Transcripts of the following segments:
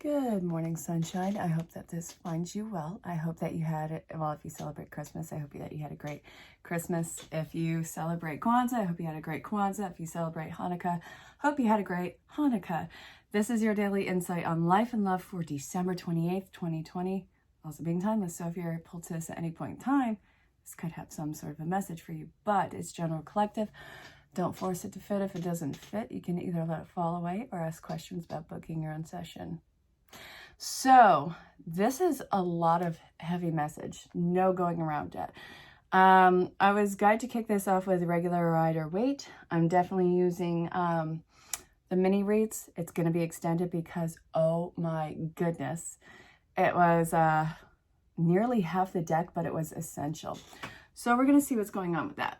Good morning, sunshine. I hope that this finds you well. I hope that you had it. Well, if you celebrate Christmas, I hope that you had a great Christmas. If you celebrate Kwanzaa, I hope you had a great Kwanzaa. If you celebrate Hanukkah, hope you had a great Hanukkah. This is your daily insight on life and love for December 28th, 2020. Also being timeless, so if you're pulled to this at any point in time, this could have some sort of a message for you, but it's general collective. Don't force it to fit. If it doesn't fit, you can either let it fall away or ask questions about booking your own session. So this is a lot of heavy message, no going around it. I was guided to kick this off with regular ride or wait. I'm definitely using the mini reads. It's going to be extended because, oh my goodness, it was nearly half the deck, but it was essential. So we're going to see what's going on with that.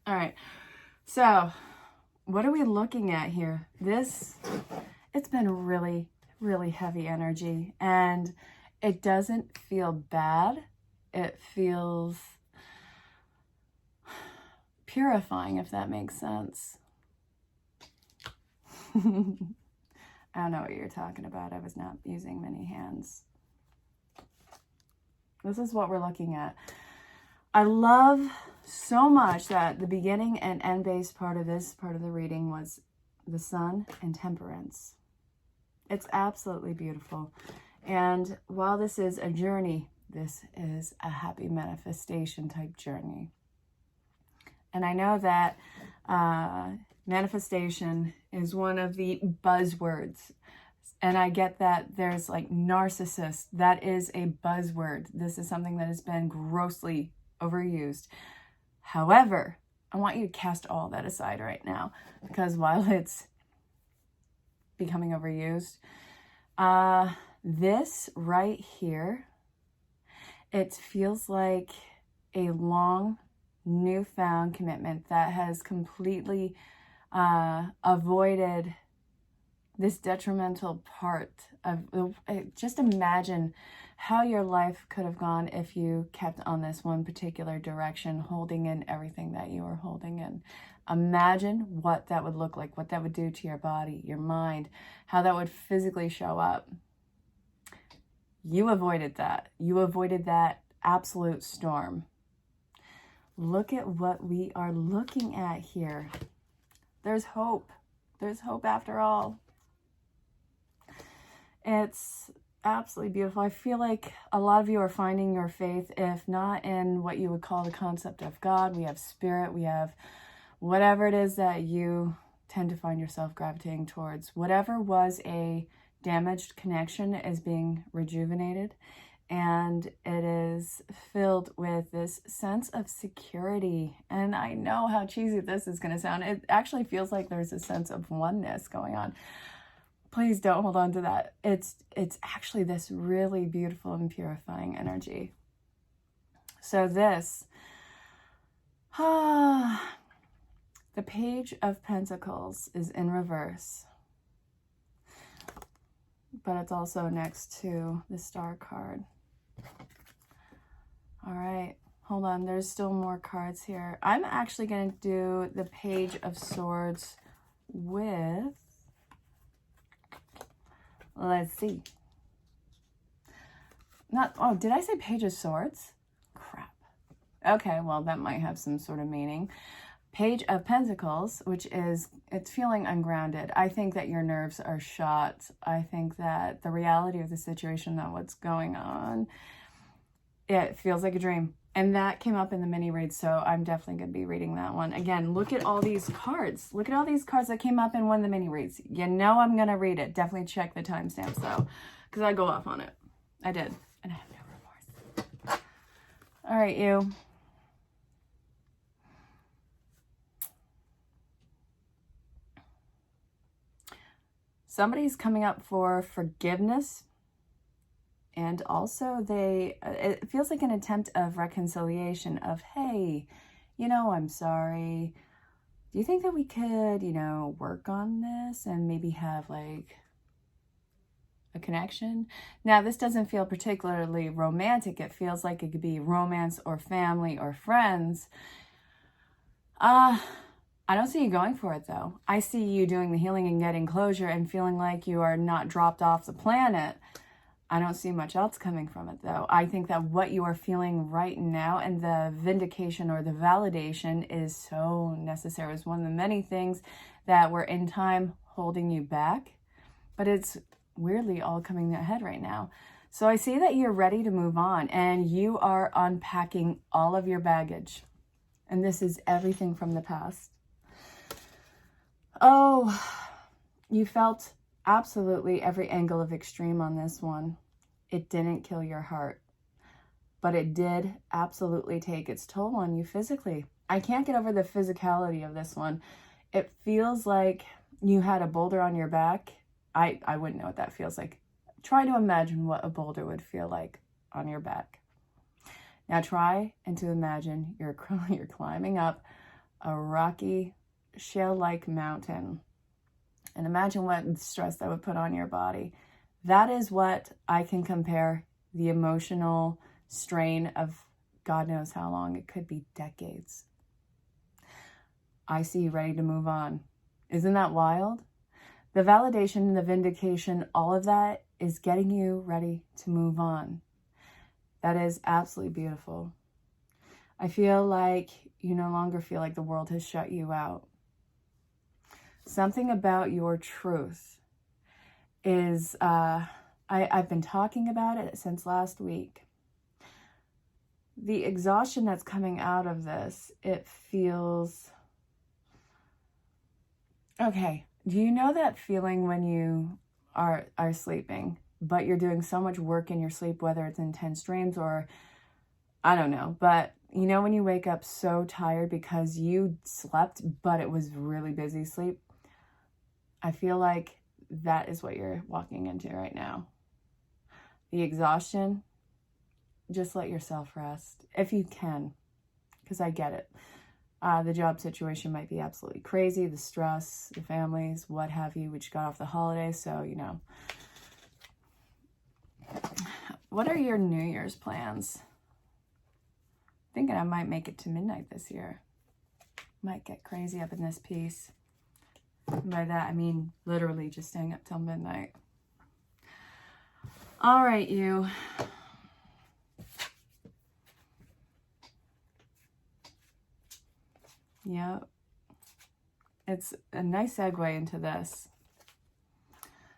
All right, so what are we looking at here? It's been really, really heavy energy, and it doesn't feel bad. It feels purifying, if that makes sense. I don't know what you're talking about. I was not using many hands. This is what we're looking at. I love so much that the beginning and end-based part of this part of the reading was the sun and temperance. It's absolutely beautiful. And while this is a journey, this is a happy manifestation type journey. And I know that manifestation is one of the buzzwords. And I get that there's like narcissist. That is a buzzword. This is something that has been grossly overused. However, I want you to cast all that aside right now, because while it's becoming overused, this right here, it feels like a long, newfound commitment that has completely avoided this detrimental part of, just imagine how your life could have gone if you kept on this one particular direction, holding in everything that you were holding in. Imagine what that would look like, what that would do to your body, your mind, how that would physically show up. You avoided that. You avoided that absolute storm. Look at what we are looking at here. There's hope. There's hope after all. It's absolutely beautiful. I feel like a lot of you are finding your faith, if not in what you would call the concept of God. We have spirit, we have whatever it is that you tend to find yourself gravitating towards. Whatever was a damaged connection is being rejuvenated, and it is filled with this sense of security. And I know how cheesy this is going to sound. It actually feels like there's a sense of oneness going on. Please don't hold on to that. It's actually this really beautiful and purifying energy. So this, the Page of Pentacles is in reverse, but it's also next to the Star card. All right, hold on. There's still more cards here. I'm actually going to do the Page of Swords with, let's see. Did I say Page of Swords? Crap. Okay, well, that might have some sort of meaning. Page of Pentacles, which is, it's feeling ungrounded. I think that your nerves are shot. I think that the reality of the situation, that what's going on, it feels like a dream. And that came up in the mini read, so I'm definitely going to be reading that one. Again, look at all these cards. Look at all these cards that came up in one of the mini reads. You know I'm going to read it. Definitely check the timestamps, though, because I go off on it. I did, and I have no remorse. All right, you. Somebody's coming up for forgiveness. And also it feels like an attempt of reconciliation of, hey, I'm sorry. Do you think that we could, work on this and maybe have like a connection. Now, this doesn't feel particularly romantic. It feels like it could be romance or family or friends. I don't see you going for it, though. I see you doing the healing and getting closure and feeling like you are not dropped off the planet. I don't see much else coming from it, though. I think that what you are feeling right now and the vindication or the validation is so necessary. It's one of the many things that were in time holding you back, but it's weirdly all coming ahead right now. So I see that you're ready to move on and you are unpacking all of your baggage. And this is everything from the past. Oh, you felt absolutely every angle of extreme on this one. It didn't kill your heart, but it did absolutely take its toll on you physically. I can't get over the physicality of this one. It feels like you had a boulder on your back. I wouldn't know what that feels like. Try to imagine what a boulder would feel like on your back. Now try and to imagine you're climbing up a rocky, shale-like mountain. And imagine what stress that would put on your body. That is what I can compare the emotional strain of God knows how long. It could be decades. I see you ready to move on. Isn't that wild? The validation, the vindication, all of that is getting you ready to move on. That is absolutely beautiful. I feel like you no longer feel like the world has shut you out. Something about your truth is, I've been talking about it since last week. The exhaustion that's coming out of this, it feels, okay, do you know that feeling when you are sleeping, but you're doing so much work in your sleep, whether it's intense dreams or, I don't know, but you know when you wake up so tired because you slept, but it was really busy sleep? I feel like that is what you're walking into right now. The exhaustion, just let yourself rest if you can, because I get it. The job situation might be absolutely crazy, the stress, the families, what have you. We just got off the holidays, so, you know. What are your New Year's plans? Thinking I might make it to midnight this year. Might get crazy up in this piece. And by that, I mean literally just staying up till midnight. All right, you. Yep. It's a nice segue into this.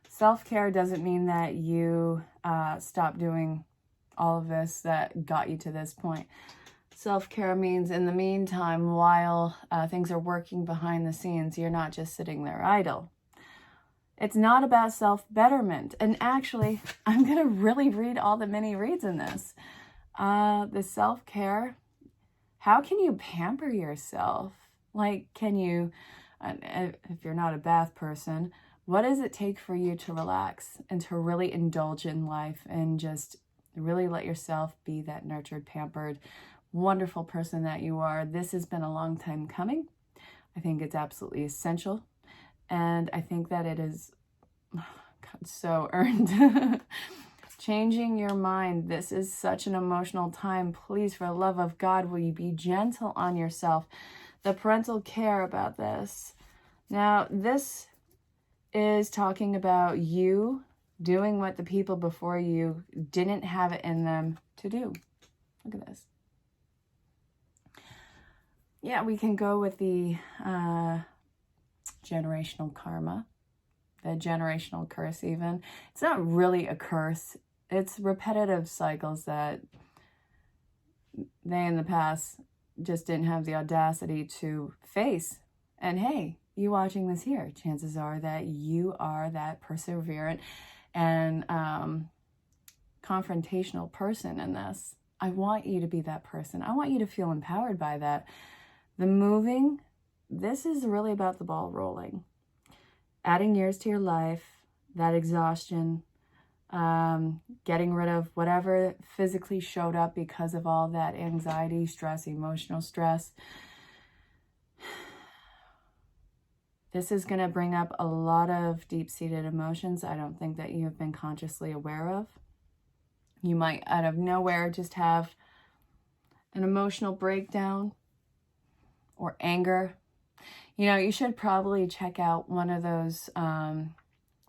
Self-care doesn't mean that you stop doing all of this that got you to this point. Self-care means in the meantime, while things are working behind the scenes, you're not just sitting there idle. It's not about self-betterment. And actually, I'm going to really read all the mini reads in this. The self-care, how can you pamper yourself? Like, can you, if you're not a bath person, what does it take for you to relax and to really indulge in life and just really let yourself be that nurtured, pampered, wonderful person that you are? This has been a long time coming. I think it's absolutely essential. And I think that it is so earned. Changing your mind. This is such an emotional time. Please, for the love of God, will you be gentle on yourself? The parental care about this. Now, this is talking about you doing what the people before you didn't have it in them to do. Look at this. Yeah, we can go with the generational karma, the generational curse even. It's not really a curse. It's repetitive cycles that they in the past just didn't have the audacity to face. And hey, you watching this here, chances are that you are that perseverant and confrontational person in this. I want you to be that person. I want you to feel empowered by that. The moving, this is really about the ball rolling. Adding years to your life, that exhaustion, getting rid of whatever physically showed up because of all that anxiety, stress, emotional stress. This is going to bring up a lot of deep-seated emotions I don't think that you have been consciously aware of. You might, out of nowhere, just have an emotional breakdown or anger. You know, you should probably check out one of those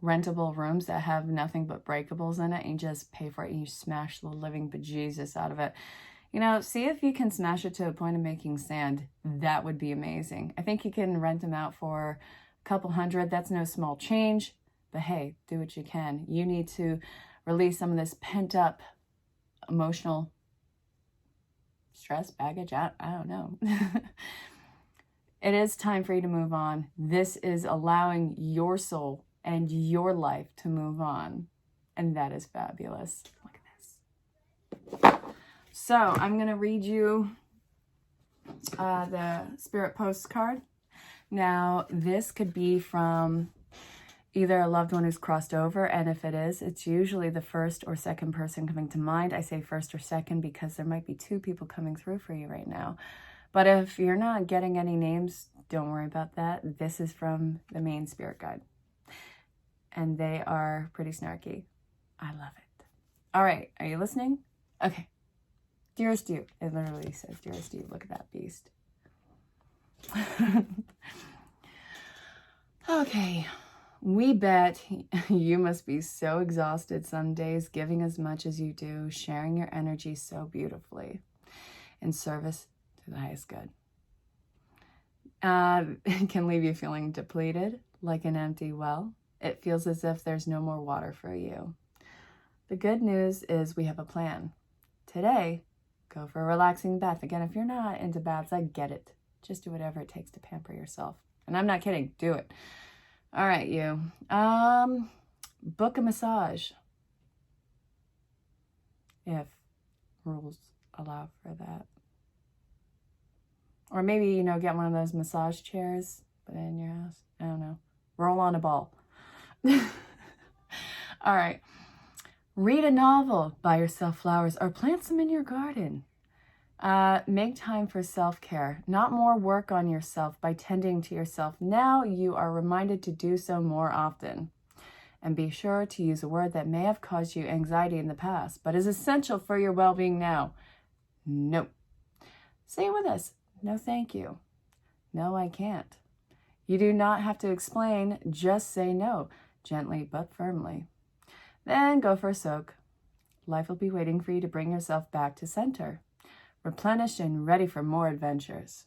rentable rooms that have nothing but breakables in it, and you just pay for it and you smash the living bejesus out of it. You know, see if you can smash it to a point of making sand. That would be amazing. I think you can rent them out for a couple $100. That's no small change, but hey, do what you can. You need to release some of this pent up emotional stress, baggage, I don't know. It is time for you to move on. This is allowing your soul and your life to move on. And that is fabulous. Look at this. So I'm going to read you the Spirit postcard. Now, this could be from either a loved one who's crossed over, and if it is, it's usually the first or second person coming to mind. I say first or second because there might be two people coming through for you right now. But if you're not getting any names, don't worry about that. This is from the main spirit guide. And they are pretty snarky. I love it. All right, are you listening? Okay. Dearest you. It literally says, dearest you. Look at that beast. Okay. We bet you must be so exhausted some days, giving as much as you do, sharing your energy so beautifully in service to the highest good. It can leave you feeling depleted, like an empty well. It feels as if there's no more water for you. The good news is we have a plan. Today, go for a relaxing bath. Again, if you're not into baths, I get it. Just do whatever it takes to pamper yourself. And I'm not kidding. Do it. All right, you. Book a massage. If rules allow for that. Or maybe, you know, get one of those massage chairs, put it in your house. I don't know. Roll on a ball. All right. Read a novel, buy yourself flowers, or plant some in your garden. Make time for self-care, not more work on yourself by tending to yourself. Now you are reminded to do so more often. And be sure to use a word that may have caused you anxiety in the past, but is essential for your well-being now. No. Say it with us. No, thank you. No, I can't. You do not have to explain, just say no, gently but firmly. Then go for a soak. Life will be waiting for you to bring yourself back to center, replenished and ready for more adventures.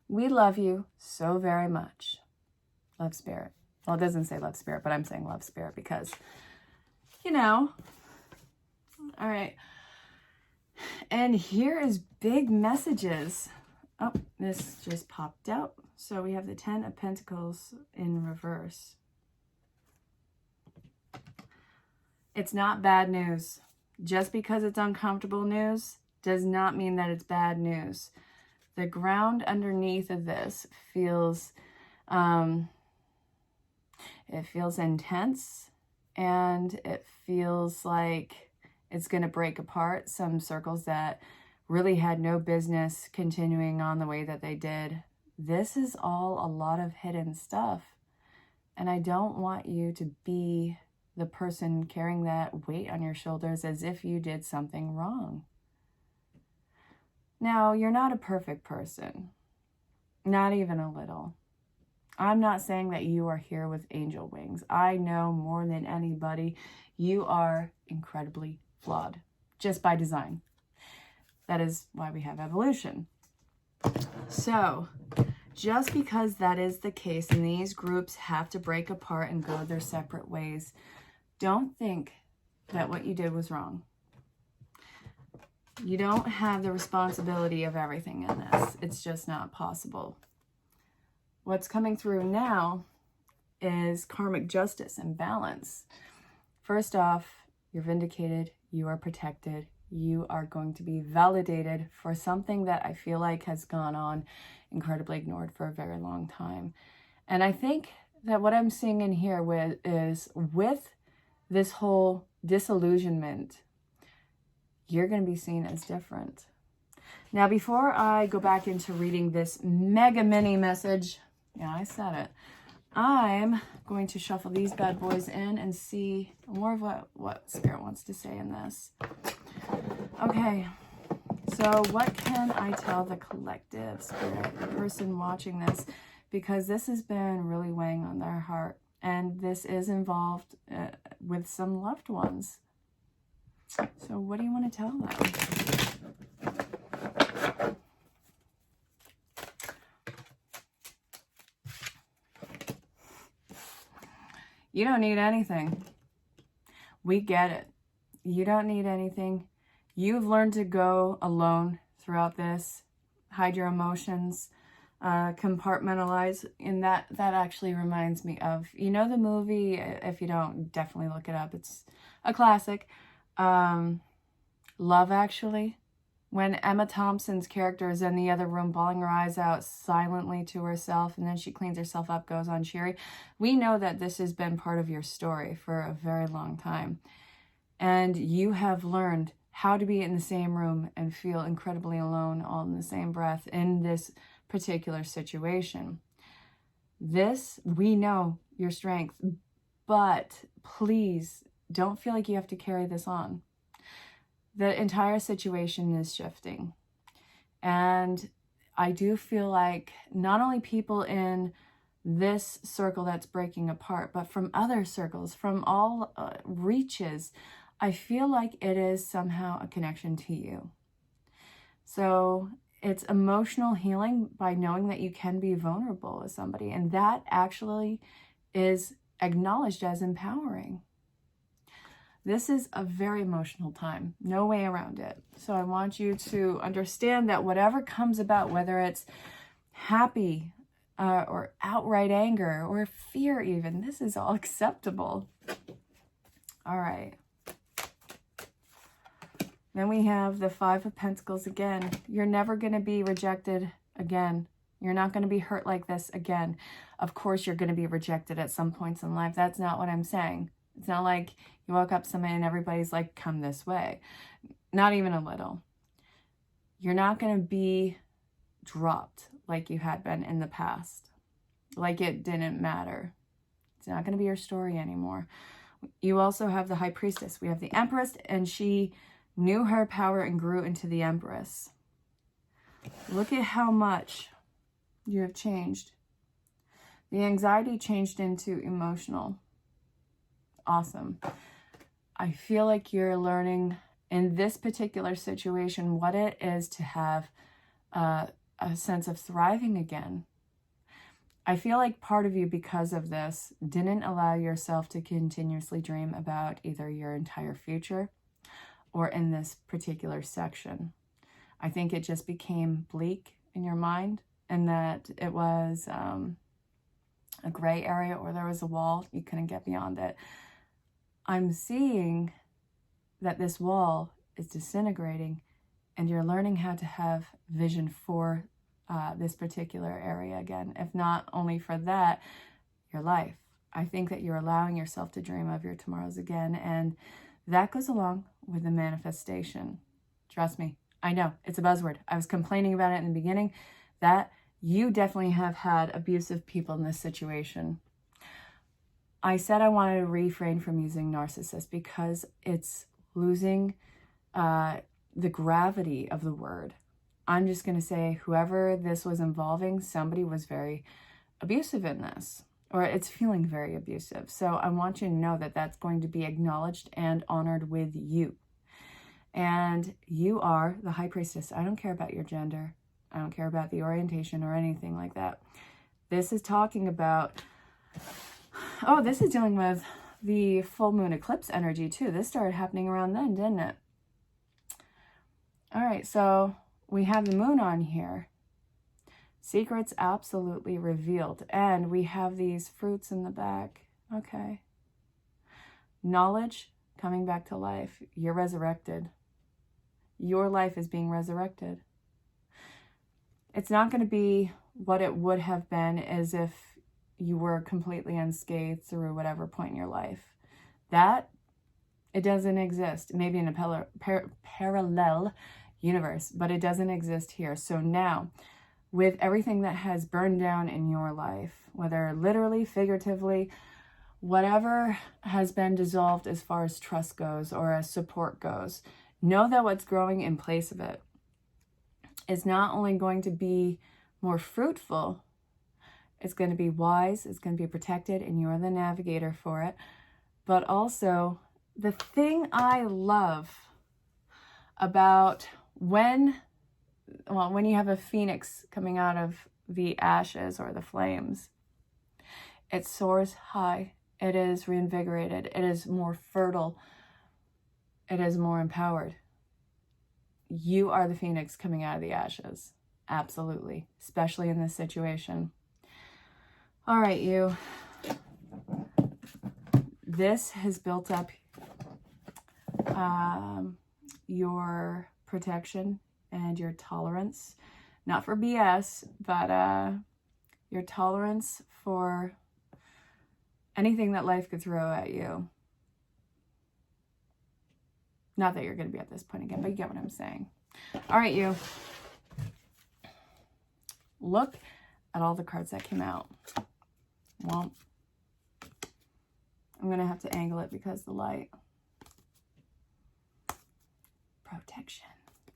We love you so very much. Love, Spirit. Well, it doesn't say love, Spirit, but I'm saying love, Spirit because, you know. All right. And here is big messages. Oh, this just popped out. So we have the 10 of Pentacles in reverse. It's not bad news. Just because it's uncomfortable news does not mean that it's bad news. The ground underneath of this feels, it feels intense, and it feels like it's going to break apart some circles that really had no business continuing on the way that they did. This is all a lot of hidden stuff, and I don't want you to be the person carrying that weight on your shoulders as if you did something wrong. Now, you're not a perfect person. Not even a little. I'm not saying that you are here with angel wings. I know more than anybody, you are incredibly flawed, just by design. That is why we have evolution. So, just because that is the case and these groups have to break apart and go their separate ways, don't think that what you did was wrong. You don't have the responsibility of everything in this. It's just not possible. What's coming through now is karmic justice and balance. First off, you're vindicated, you are protected, you are going to be validated for something that I feel like has gone on incredibly ignored for a very long time. And I think that what I'm seeing in here is with this whole disillusionment, you're going to be seen as different. Now, before I go back into reading this mega mini message, yeah, I said it, I'm going to shuffle these bad boys in and see more of what Spirit wants to say in this. Okay, so what can I tell the collective, Spirit, the person watching this? Because this has been really weighing on their heart, and this is involved with some loved ones. So what do you want to tell them? You don't need anything. We get it. You don't need anything. You've learned to go alone throughout this, hide your emotions, compartmentalize. And that actually reminds me of, you know, the movie, if you don't, definitely look it up. It's a classic. Love Actually. When Emma Thompson's character is in the other room bawling her eyes out silently to herself, and then she cleans herself up, goes on cheery. We know that this has been part of your story for a very long time. And you have learned how to be in the same room and feel incredibly alone all in the same breath in this particular situation. This, we know your strength, but please don't feel like you have to carry this on. The entire situation is shifting. And I do feel like not only people in this circle that's breaking apart, but from other circles, from all reaches, I feel like it is somehow a connection to you. So it's emotional healing by knowing that you can be vulnerable with somebody. And that actually is acknowledged as empowering. This is a very emotional time. No way around it. So I want you to understand that whatever comes about, whether it's happy or outright anger or fear even, this is all acceptable. All right. Then we have the Five of Pentacles again. You're never going to be rejected again. You're not going to be hurt like this again. Of course, you're going to be rejected at some points in life. That's not what I'm saying. It's not like you woke up somebody and everybody's like, come this way. Not even a little. You're not going to be dropped like you had been in the past. Like it didn't matter. It's not going to be your story anymore. You also have the High Priestess. We have the Empress, and she knew her power and grew into the Empress. Look at how much you have changed. The anxiety changed into emotional. Awesome. I feel like you're learning in this particular situation what it is to have a sense of thriving again. I feel like part of you, because of this, didn't allow yourself to continuously dream about either your entire future or in this particular section. I think it just became bleak in your mind, and that it was a gray area, or there was a wall. You couldn't get beyond it. I'm seeing that this wall is disintegrating, and you're learning how to have vision for this particular area again. If not only for that, your life. I think that you're allowing yourself to dream of your tomorrows again, and that goes along with the manifestation. Trust me, I know, it's a buzzword. I was complaining about it in the beginning, that you definitely have had abusive people in this situation. I said I wanted to refrain from using narcissist because it's losing the gravity of the word. I'm just going to say whoever this was involving, somebody was very abusive in this, or it's feeling very abusive. So I want you to know that that's going to be acknowledged and honored with you. And you are the High Priestess. I don't care about your gender. I don't care about the orientation or anything like that. This is talking about... Oh, this is dealing with the full moon eclipse energy too. This started happening around then, didn't it? All right, so we have the moon on here. Secrets absolutely revealed. And we have these fruits in the back. Okay. Knowledge coming back to life. You're resurrected. Your life is being resurrected. It's not going to be what it would have been as if you were completely unscathed through whatever point in your life. That, it doesn't exist. Maybe in a parallel universe, but it doesn't exist here. So now, with everything that has burned down in your life, whether literally, figuratively, whatever has been dissolved as far as trust goes or as support goes, know that what's growing in place of it is not only going to be more fruitful, it's going to be wise, it's going to be protected, and you're the navigator for it. But also, the thing I love about when you have a phoenix coming out of the ashes or the flames, it soars high, it is reinvigorated, it is more fertile, it is more empowered. You are the phoenix coming out of the ashes. Absolutely. Especially in this situation. All right, you. This has built up your protection and your tolerance. Not for BS, but your tolerance for anything that life could throw at you. Not that you're going to be at this point again, but you get what I'm saying. All right, you. Look at all the cards that came out. Well, I'm going to have to angle it because the light. Protection.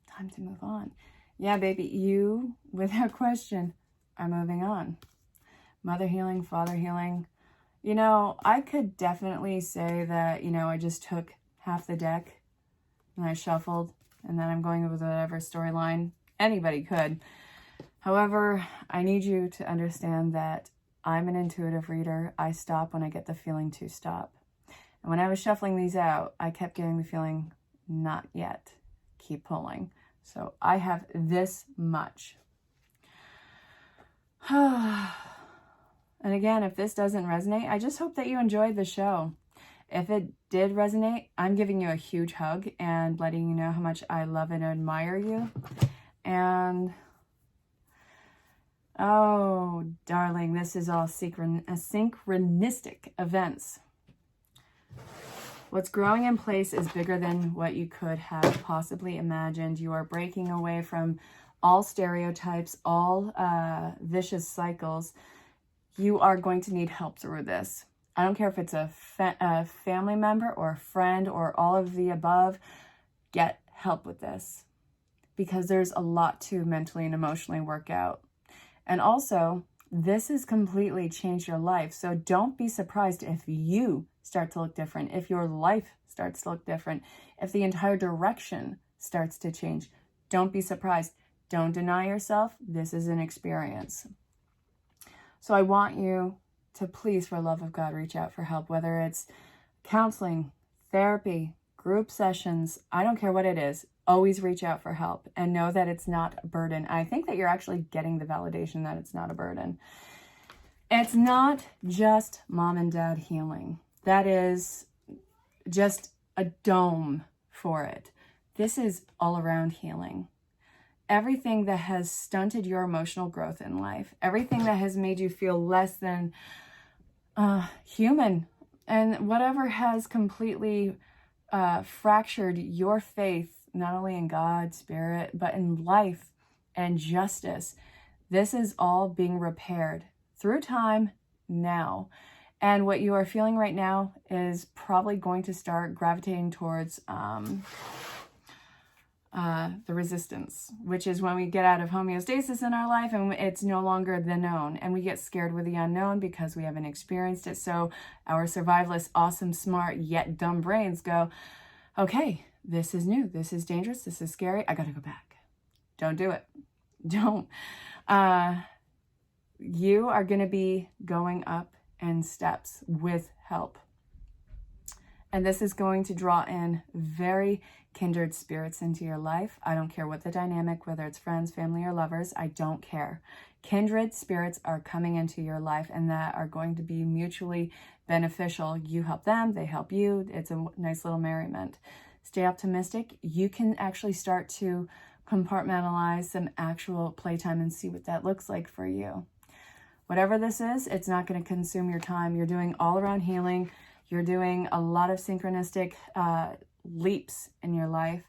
Time to move on. Yeah, baby, you, without question, are moving on. Mother healing, father healing. You know, I could definitely say that, you know, I just took half the deck and I shuffled, and then I'm going with whatever storyline. Anybody could. However, I need you to understand that I'm an intuitive reader. I stop when I get the feeling to stop. And when I was shuffling these out, I kept getting the feeling, not yet. Keep pulling. So I have this much. And again, if this doesn't resonate, I just hope that you enjoyed the show. If it did resonate, I'm giving you a huge hug and letting you know how much I love and admire you. And, oh, darling, this is all synchronistic events. What's growing in place is bigger than what you could have possibly imagined. You are breaking away from all stereotypes, all vicious cycles. You are going to need help through this. I don't care if it's a family member or a friend or all of the above. Get help with this because there's a lot to mentally and emotionally work out. And also, this has completely changed your life. So don't be surprised if you start to look different, if your life starts to look different, if the entire direction starts to change. Don't be surprised. Don't deny yourself. This is an experience. So I want you to please, for the love of God, reach out for help, whether it's counseling, therapy, group sessions, I don't care what it is. Always reach out for help and know that it's not a burden. I think that you're actually getting the validation that it's not a burden. It's not just mom and dad healing. That is just a dome for it. This is all around healing. Everything that has stunted your emotional growth in life, everything that has made you feel less than human, and whatever has completely fractured your faith, not only in God, spirit, but in life and justice. This is all being repaired through time now. And what you are feeling right now is probably going to start gravitating towards the resistance, which is when we get out of homeostasis in our life and it's no longer the known, and we get scared with the unknown because we haven't experienced it. So our survivalist, awesome, smart, yet dumb brains go, okay, this is new, this is dangerous, this is scary, I gotta go back. Don't do it. Don't. You are going to be going up in steps with help. And this is going to draw in very kindred spirits into your life. I don't care what the dynamic, whether it's friends, family, or lovers, I don't care. Kindred spirits are coming into your life and that are going to be mutually beneficial. You help them, they help you. It's a nice little merriment. Stay optimistic. You can actually start to compartmentalize some actual playtime and see what that looks like for you. Whatever this is, it's not going to consume your time. You're doing all around healing. You're doing a lot of synchronistic leaps in your life.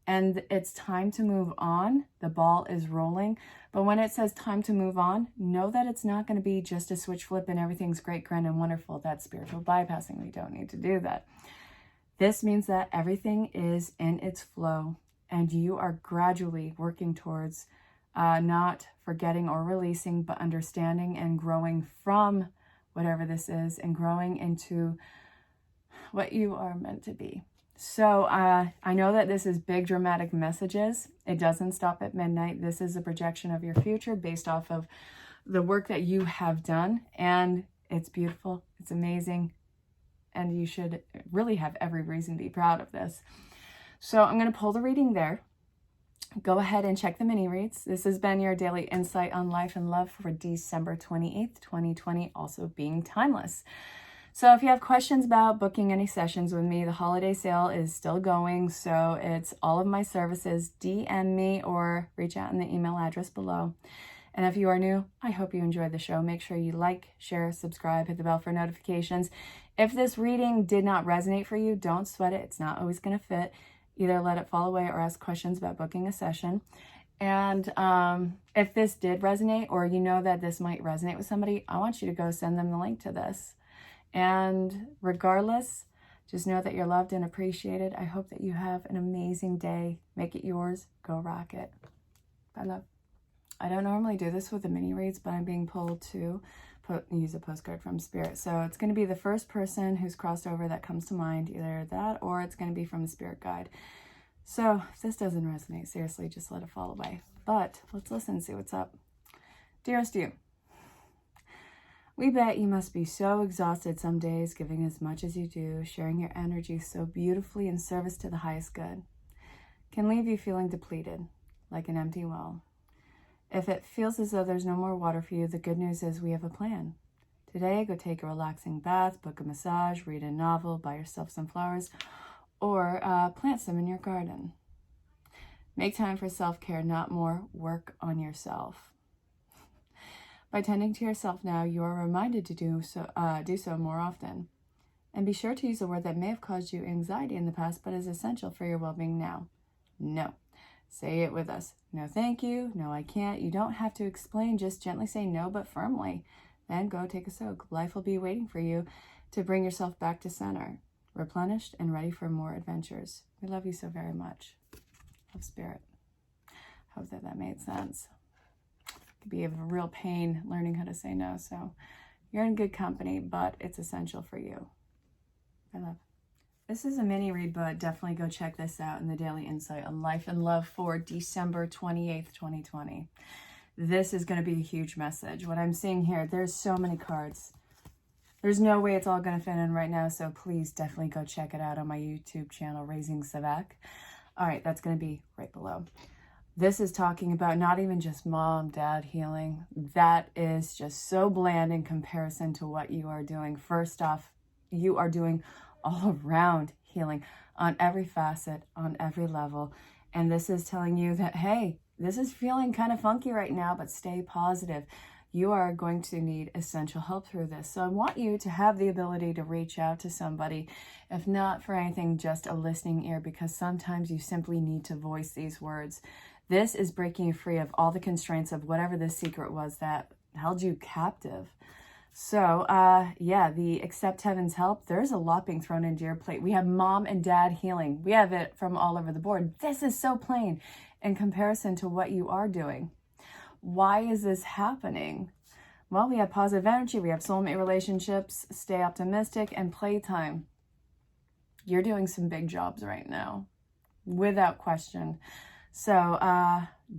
and it's time to move on. The ball is rolling. But when it says time to move on, know that it's not going to be just a switch flip and everything's great, grand, and wonderful. That's spiritual bypassing. We don't need to do that. This means that everything is in its flow, and you are gradually working towards not forgetting or releasing, but understanding and growing from whatever this is and growing into what you are meant to be. So I know that this is big dramatic messages. It doesn't stop at midnight. This is a projection of your future based off of the work that you have done. And it's beautiful. It's amazing. And you should really have every reason to be proud of this. So I'm going to pull the reading there. Go ahead and check the mini reads. This has been your daily insight on life and love for December 28th, 2020, also being timeless. So if you have questions about booking any sessions with me, the holiday sale is still going. So it's all of my services. DM me or reach out in the email address below. And if you are new, I hope you enjoyed the show. Make sure you like, share, subscribe, hit the bell for notifications. If this reading did not resonate for you, don't sweat it. It's not always going to fit. Either let it fall away or ask questions about booking a session. And if this did resonate, or you know that this might resonate with somebody, I want you to go send them the link to this. And regardless, just know that you're loved and appreciated. I hope that you have an amazing day. Make it yours. Go rock it. Bye, love. I don't normally do this with the mini reads, but I'm being pulled to use a postcard from Spirit. So it's going to be the first person who's crossed over that comes to mind, either that or it's going to be from the Spirit Guide. So if this doesn't resonate, seriously, just let it fall away. But let's listen and see what's up. Dearest you, we bet you must be so exhausted some days, giving as much as you do, sharing your energy so beautifully in service to the highest good. Can leave you feeling depleted, like an empty well. If it feels as though there's no more water for you, the good news is we have a plan. Today, go take a relaxing bath, book a massage, read a novel, buy yourself some flowers, or plant some in your garden. Make time for self-care, not more work on yourself. By tending to yourself now, you are reminded to do so more often. And be sure to use a word that may have caused you anxiety in the past, but is essential for your well-being now. No. Say it with us. No, thank you. No, I can't. You don't have to explain. Just gently say no, but firmly. Then go take a soak. Life will be waiting for you to bring yourself back to center, replenished and ready for more adventures. We love you so very much. Love, Spirit. Hope that made sense. Could be a real pain learning how to say no. So you're in good company, but it's essential for you. I love. This is a mini read, but definitely go check this out in the Daily Insight on Life and Love for December 28th, 2020. This is going to be a huge message. What I'm seeing here, there's so many cards. There's no way it's all going to fit in right now, so please definitely go check it out on my YouTube channel, Raising Sevak. All right, that's going to be right below. This is talking about not even just mom, dad healing. That is just so bland in comparison to what you are doing. First off, you are doing all around healing on every facet, on every level. And this is telling you that, hey, this is feeling kind of funky right now, but stay positive. You are going to need essential help through this. So I want you to have the ability to reach out to somebody, if not for anything, just a listening ear, because sometimes you simply need to voice these words. This is breaking you free of all the constraints of whatever the secret was that held you captive. So, yeah, the accept heaven's help, there's a lot being thrown into your plate. We have mom and dad healing. We have it from all over the board. This is so plain in comparison to what you are doing. Why is this happening? Well, we have positive energy. We have soulmate relationships, stay optimistic, and playtime. You're doing some big jobs right now, without question. So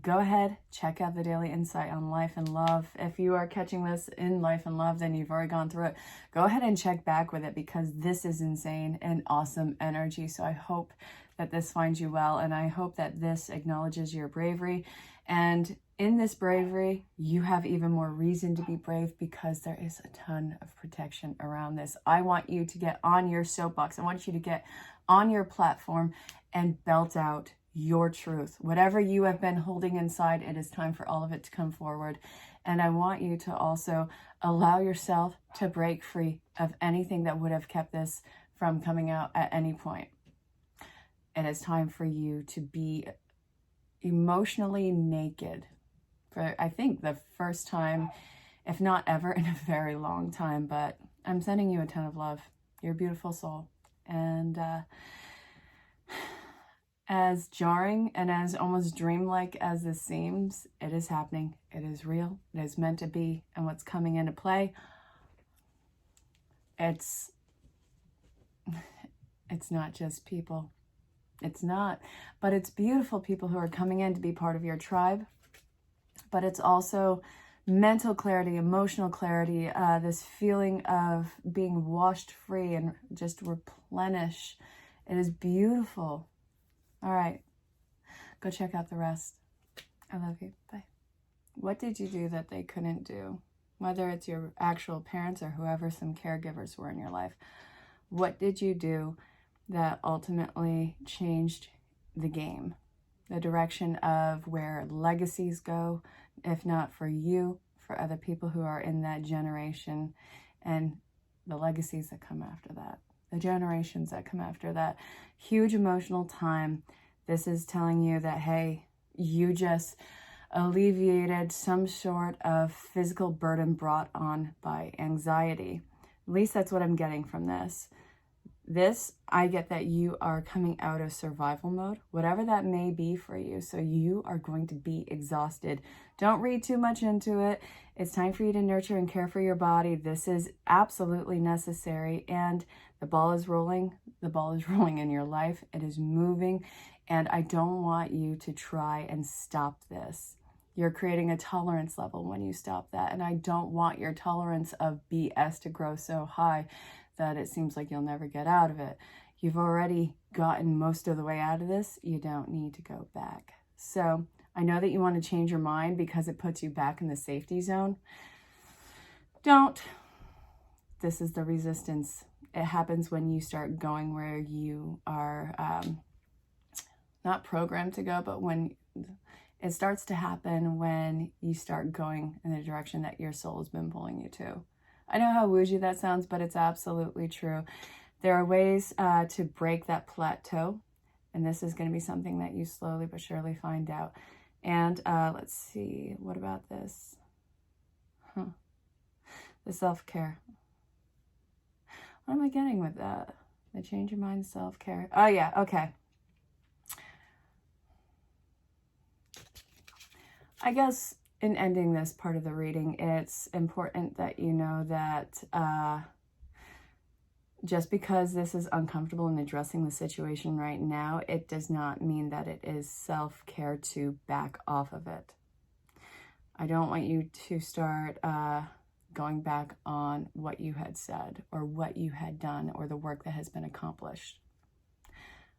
go ahead, check out the Daily Insight on Life and Love. If you are catching this in Life and Love, then you've already gone through it. Go ahead and check back with it, because this is insane and awesome energy. So I hope that this finds you well, and I hope that this acknowledges your bravery. And in this bravery, you have even more reason to be brave, because there is a ton of protection around this. I want you to get on your soapbox. I want you to get on your platform and belt out your truth. Whatever you have been holding inside, it is time for all of it to come forward. And I want you to also allow yourself to break free of anything that would have kept this from coming out at any point. It is time for you to be emotionally naked for, I think, the first time, if not ever, in a very long time. But I'm sending you a ton of love. You're a beautiful soul. And as jarring and as almost dreamlike as this seems, it is happening. It is real. It is meant to be. And what's coming into play, it's not just people. It's not. But it's beautiful people who are coming in to be part of your tribe. But it's also mental clarity, emotional clarity, this feeling of being washed free and just replenish. It is beautiful. All right. Go check out the rest. I love you. Bye. What did you do that they couldn't do? Whether it's your actual parents or whoever some caregivers were in your life. What did you do that ultimately changed the game? The direction of where legacies go, if not for you, for other people who are in that generation, and the legacies that come after that, the generations that come after that. Huge emotional time. This is telling you that, hey, you just alleviated some sort of physical burden brought on by anxiety. At least that's what I'm getting from this. I get that you are coming out of survival mode, whatever that may be for you. So you are going to be exhausted. Don't read too much into it. It's time for you to nurture and care for your body. This is absolutely necessary. And the ball is rolling. The ball is rolling in your life. It is moving. And I don't want you to try and stop this. You're creating a tolerance level when you stop that. And I don't want your tolerance of BS to grow so high that it seems like you'll never get out of it. You've already gotten most of the way out of this. You don't need to go back. So I know that you want to change your mind because it puts you back in the safety zone. Don't. This is the resistance. It happens when you start going where you are not programmed to go, but when it starts to happen when you start going in the direction that your soul has been pulling you to. I know how woozy that sounds, but it's absolutely true. There are ways to break that plateau, and this is going to be something that you slowly but surely find out. And let's see, what about this? The self-care. What am I getting with that? The change your mind, self-care. Oh yeah, okay. I guess in ending this part of the reading, it's important that you know that just because this is uncomfortable in addressing the situation right now, it does not mean that it is self-care to back off of it. I don't want you to start going back on what you had said or what you had done or the work that has been accomplished.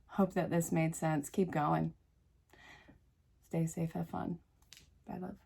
Hope that this made sense. Keep going. Stay safe, have fun. Bye, love.